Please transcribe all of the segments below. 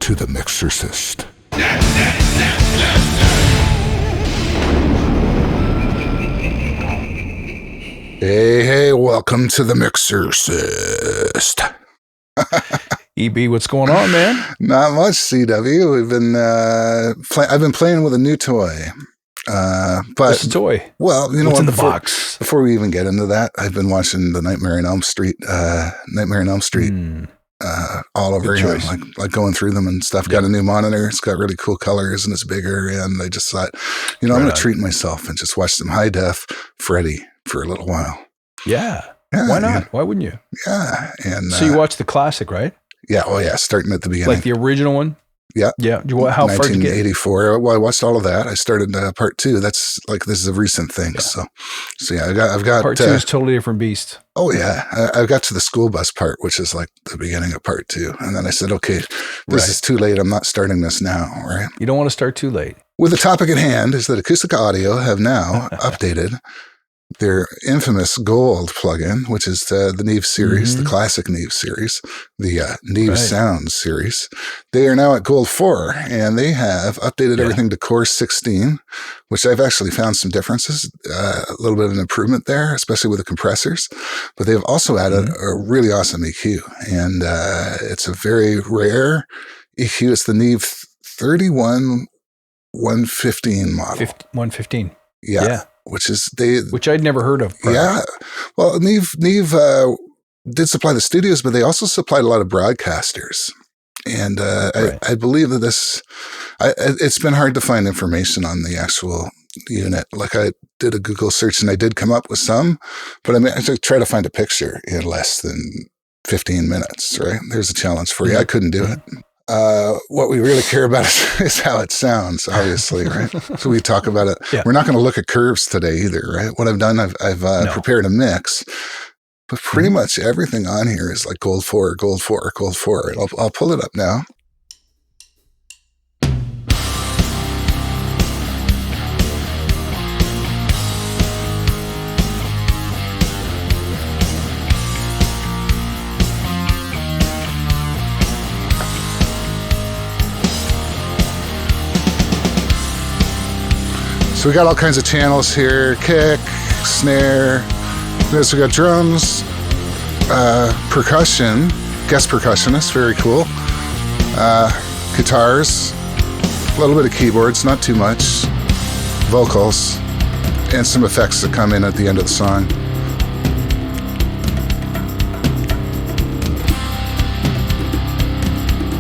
to the Mixorcist. Hey, welcome to the Mixorcist. EB, what's going on, man? Not much, CW. We've been I've been playing with a new toy. But what's the toy? Well, you know what's what? In the box? Before we even get into that, I've been watching the Nightmare on Elm Street. All over again, like going through them and stuff. Got a new monitor. It's got really cool colors and it's bigger. And I just thought, I'm going to treat myself and just watch some high def Freddy for a little while. Yeah. Why not? Why wouldn't you? Yeah. And so you watched the classic, right? Yeah. Oh yeah. Starting at the beginning, like the original one. Yeah. Yeah. How far did you get? 1984. Well, I watched all of that. I started part 2. That's like, this is a recent thing. Yeah. So yeah, I've got part 2 is totally different beast. Oh yeah. I got to the school bus part, which is like the beginning of part 2. And then I said, okay, this is too late. I'm not starting this now. Right. You don't want to start too late. With the topic at hand is that Acustica Audio have now updated their infamous gold plugin, which is the Neve series, the classic Neve series, the Neve Sound series. They are now at gold 4, and they have updated everything to core 16, which I've actually found some differences, a little bit of an improvement there, especially with the compressors. But they've also added a really awesome EQ, and it's a very rare EQ. It's the Neve 31115 model. 115. Yeah. Which I'd never heard of prior. Yeah. Well, Neve did supply the studios, but they also supplied a lot of broadcasters. And I believe that it's been hard to find information on the actual unit. Like I did a Google search and I did come up with some, but I try to find a picture in less than 15 minutes, right? There's a challenge for you. I couldn't do it. What we really care about is how it sounds, obviously, right? So we talk about it. Yeah. We're not going to look at curves today either, right? What I've done, I've prepared a mix, but pretty much everything on here is like gold 4, gold 4, gold 4. I'll pull it up now. So we got all kinds of channels here: kick, snare. We got drums, percussion, guest percussionist, very cool. Guitars, a little bit of keyboards, not too much. Vocals, and some effects that come in at the end of the song.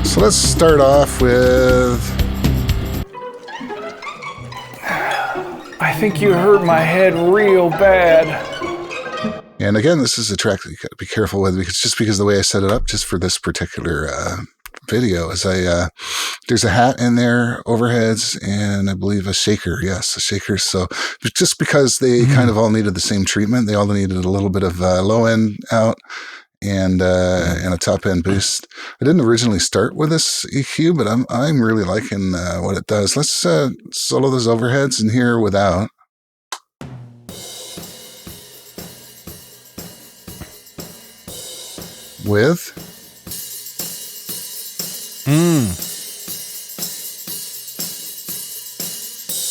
So let's start off with... I think you hurt my head real bad. And again, this is a track that you got to be careful with because the way I set it up, just for this particular video, is there's a hat in there, overheads, and I believe a shaker. Yes, a shaker. So just because they kind of all needed the same treatment, they all needed a little bit of low end out and a top end boost. I didn't originally start with this EQ, but I'm really liking what it does. Let's solo those overheads in here without. With.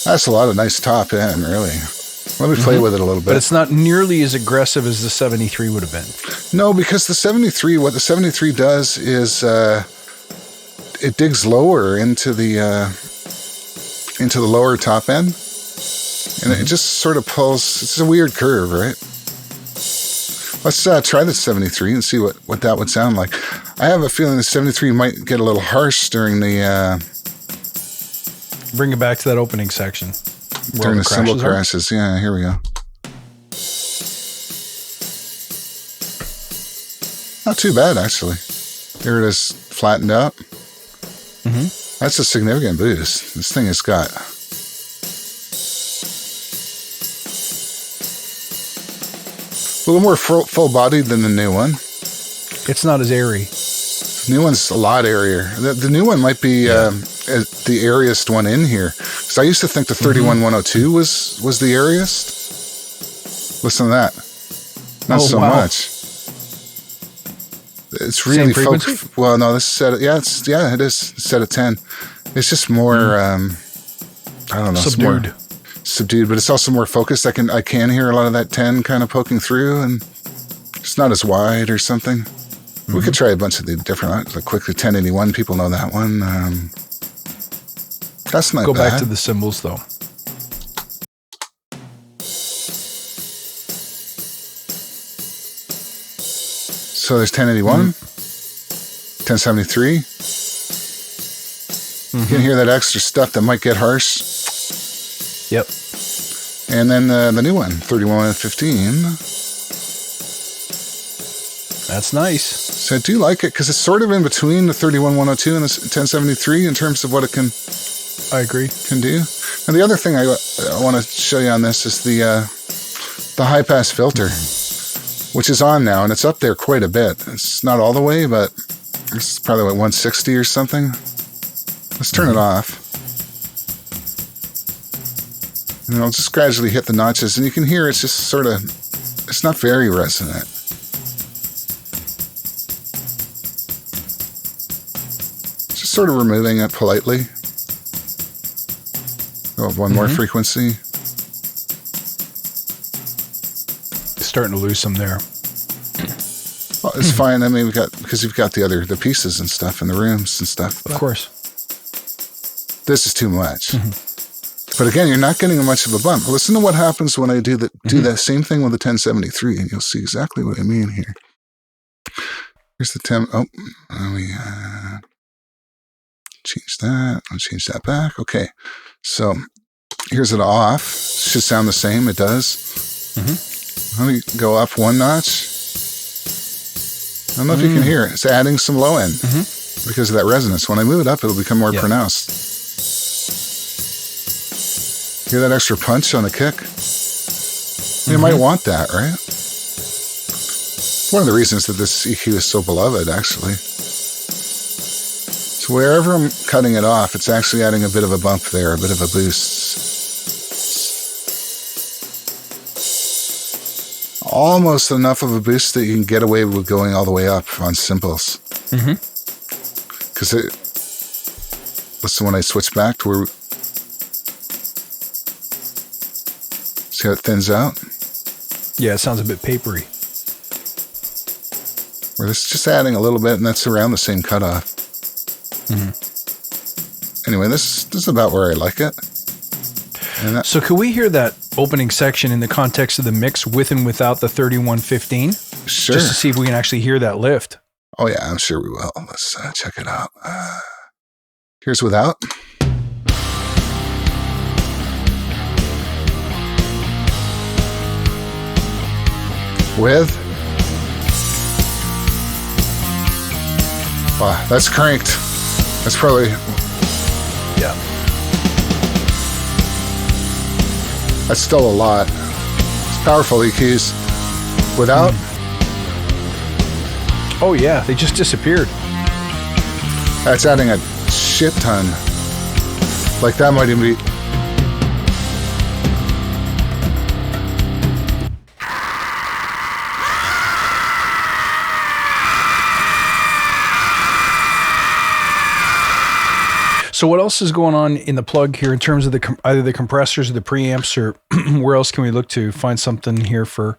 That's a lot of nice top end, really. Let me play with it a little bit. But it's not nearly as aggressive as the 73 would have been. No, because what the 73 does is it digs lower into the lower top end, and it just sort of pulls. It's a weird curve, right? Let's try the 73 and see what that would sound like. I have a feeling the 73 might get a little harsh during the... Bring it back to that opening section. During the cymbal crashes. Yeah, here we go. Not too bad, actually. Here it is, flattened out. That's a significant boost. This thing has got... a little more full-bodied than the new one. It's not as airy. The new one's a lot airier. The new one might be the airiest one in here. Because I used to think the 31102 was the airiest. Listen to that. Not so much. It's really focused. Well, no, this is set. It is set at 10. It's just more. I don't know. Subdued. Subdued, but it's also more focused. I can hear a lot of that 10 kind of poking through, and it's not as wide or something. We could try a bunch of the different, like quickly 1081. People know that one. That's not bad. Go back to the cymbals though. So there's 1081, 1073. You can hear that extra stuff that might get harsh. Yep. And then the new one, 3115. That's nice. So I do like it because it's sort of in between the 31102 and the 1073 in terms of what it can. I agree. Can do. And the other thing I want to show you on this is the high pass filter, which is on now, and it's up there quite a bit. It's not all the way, but it's probably like 160 or something. Let's turn it off. And I'll just gradually hit the notches, and you can hear it's just sort of, it's not very resonant. Just sort of removing it politely. Oh, one more frequency. Starting to lose some there. Well, it's fine. I mean, because you've got the pieces and stuff in the rooms and stuff. Of course. This is too much. But again, you're not getting much of a bump. Listen to what happens when I do that same thing with the 1073, and you'll see exactly what I mean here. Here's the 10. Oh, let me change that. I'll change that back. Okay. So here's it off. Should sound the same. It does. Let me go up one notch. I don't know if you can hear it. It's adding some low end because of that resonance. When I move it up, it'll become more pronounced. Hear that extra punch on the kick? You might want that, right? One of the reasons that this EQ is so beloved, actually. So wherever I'm cutting it off, it's actually adding a bit of a bump there, a bit of a boost. Almost enough of a boost that you can get away with going all the way up on cymbals. Because listen, when I switch back to where, see how it thins out? Yeah, it sounds a bit papery. Where this is just adding a little bit, and that's around the same cutoff. Anyway, this is about where I like it. So could we hear that opening section in the context of the mix with and without the 3115? Sure. Just to see if we can actually hear that lift. Oh yeah, I'm sure we will. Let's check it out. Here's without. With. Wow, that's cranked. That's probably. Yeah. That's still a lot. It's powerful EQs. Without. Oh yeah, they just disappeared. That's adding a shit ton. Like that might even be. So what else is going on in the plug here in terms of either the compressors or the preamps, or where else can we look to find something here for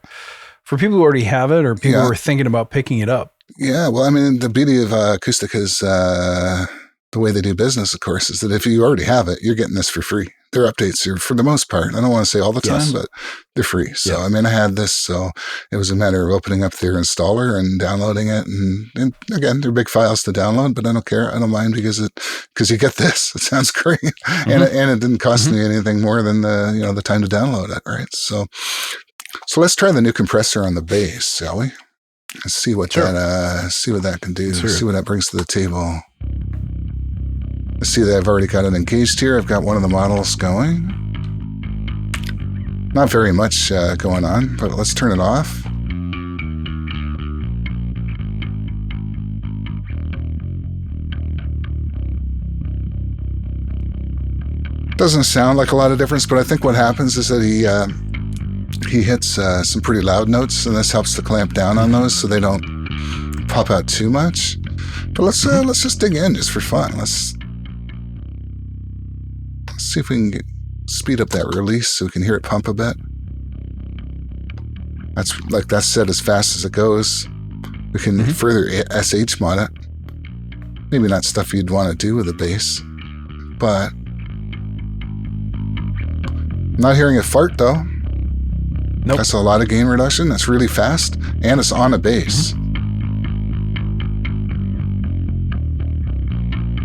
people who already have it or people who are thinking about picking it up? Yeah, well, I mean, the beauty of Acustica is the way they do business, of course, is that if you already have it, you're getting this for free. Their updates are, for the most part, I don't want to say all the time, but they're free. So, I mean, I had this, so it was a matter of opening up their installer and downloading it. And again, they're big files to download, but I don't care. I don't mind because you get this. It sounds great. And it didn't cost me anything more than the time to download it, right? So let's try the new compressor on the bass, shall we? And see what that can do. See what that brings to the table. I see that I've already got it engaged here. I've got one of the models going. Not very much going on, but let's turn it off. Doesn't sound like a lot of difference, but I think what happens is that he hits some pretty loud notes, and this helps to clamp down on those so they don't pop out too much. But let's just dig in just for fun. Let's see if we can speed up that release so we can hear it pump a bit. That's set as fast as it goes. We can further SH mod it. Maybe not stuff you'd want to do with a bass, but not hearing a fart though. Nope. That's a lot of gain reduction. That's really fast, and it's on a bass.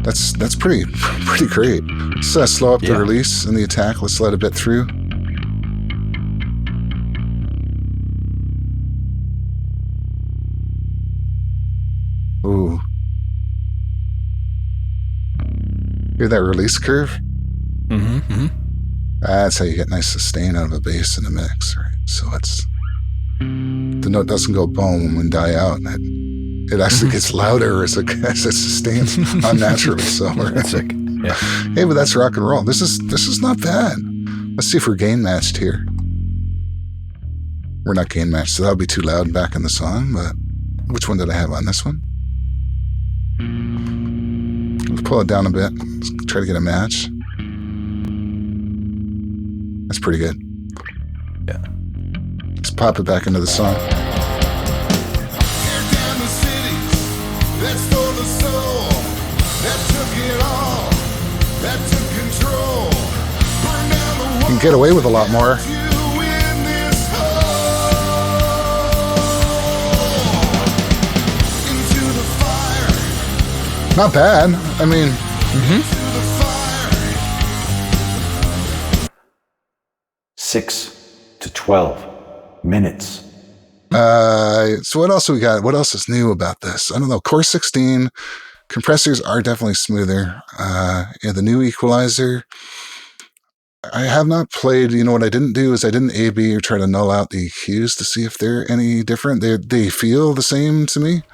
That's pretty great. Let's slow up the release and the attack. Let's let a bit through. Ooh. Hear that release curve? That's how you get nice sustain out of a bass in a mix, right? So the note doesn't go boom and die out. It actually gets louder as it sustains unnaturally. So that's sick. Yeah. Hey, but that's rock and roll. This is not bad. Let's see if we're gain matched here. We're not gain matched, so that'll be too loud back in the song. But which one did I have on this one? Let's pull it down a bit. Let's try to get a match. That's pretty good. Yeah. Let's pop it back into the song. You can get away with a lot more. Not bad. I mean, 6 to 12 minutes. So what else we got? What else is new about this? I don't know. Core 16 compressors are definitely smoother. The new equalizer. I have not played. You know what I didn't do is I didn't A/B or try to null out the EQs to see if they're any different. They feel the same to me.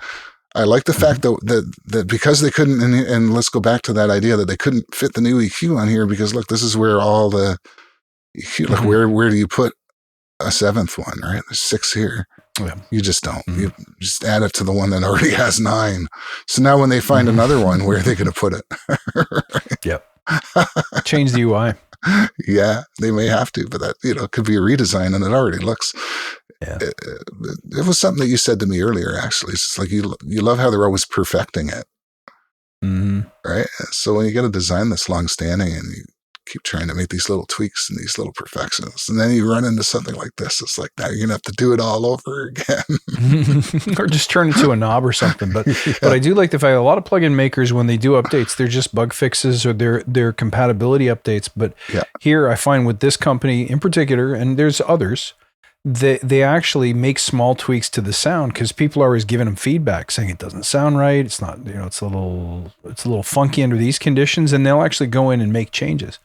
I like the fact that because they couldn't, and let's go back to that idea that they couldn't fit the new EQ on here because look, this is where all the EQ, like where do you put a seventh one, right? There's 6 here. Yeah. You just don't. You just add it to the one that already has 9. So now when they find another one, where are they going to put it? Right? Yep. Change the UI. Yeah, they may have to, but that could be a redesign, and it already looks. Yeah. It was something that you said to me earlier. Actually, it's just like you love how they're always perfecting it, right? So when you get a design that's long standing and you keep trying to make these little tweaks and these little perfections, and then you run into something like this, it's like now you're gonna have to do it all over again, or just turn it to a knob or something. But but I do like the fact a lot of plugin makers, when they do updates, they're just bug fixes or they're compatibility updates. But here I find with this company in particular, and there's others, they actually make small tweaks to the sound because people are always giving them feedback saying it doesn't sound right. It's not, it's a little funky under these conditions, and they'll actually go in and make changes.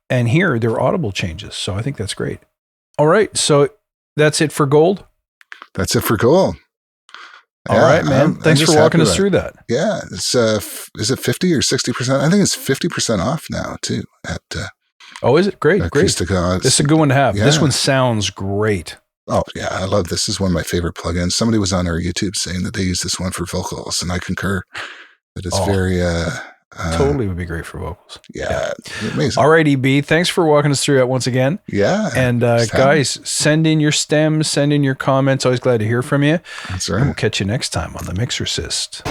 And here they're audible changes. So I think that's great. All right. So that's it for gold. That's it for gold. All right, man. Thanks for walking us through that. Yeah. It's, is it 50 or 60%? I think it's 50% off now too at, oh, is it? Great. Acustica. This is a good one to have. Yeah. This one sounds great. Oh yeah. I love this. This is one of my favorite plugins. Somebody was on our YouTube saying that they use this one for vocals, and I concur that it's very, totally would be great for vocals. Yeah. Amazing. All right, EB. Thanks for walking us through that once again. Yeah. And guys, send in your stems, send in your comments. Always glad to hear from you. That's right. And we'll catch you next time on the Mixorcist.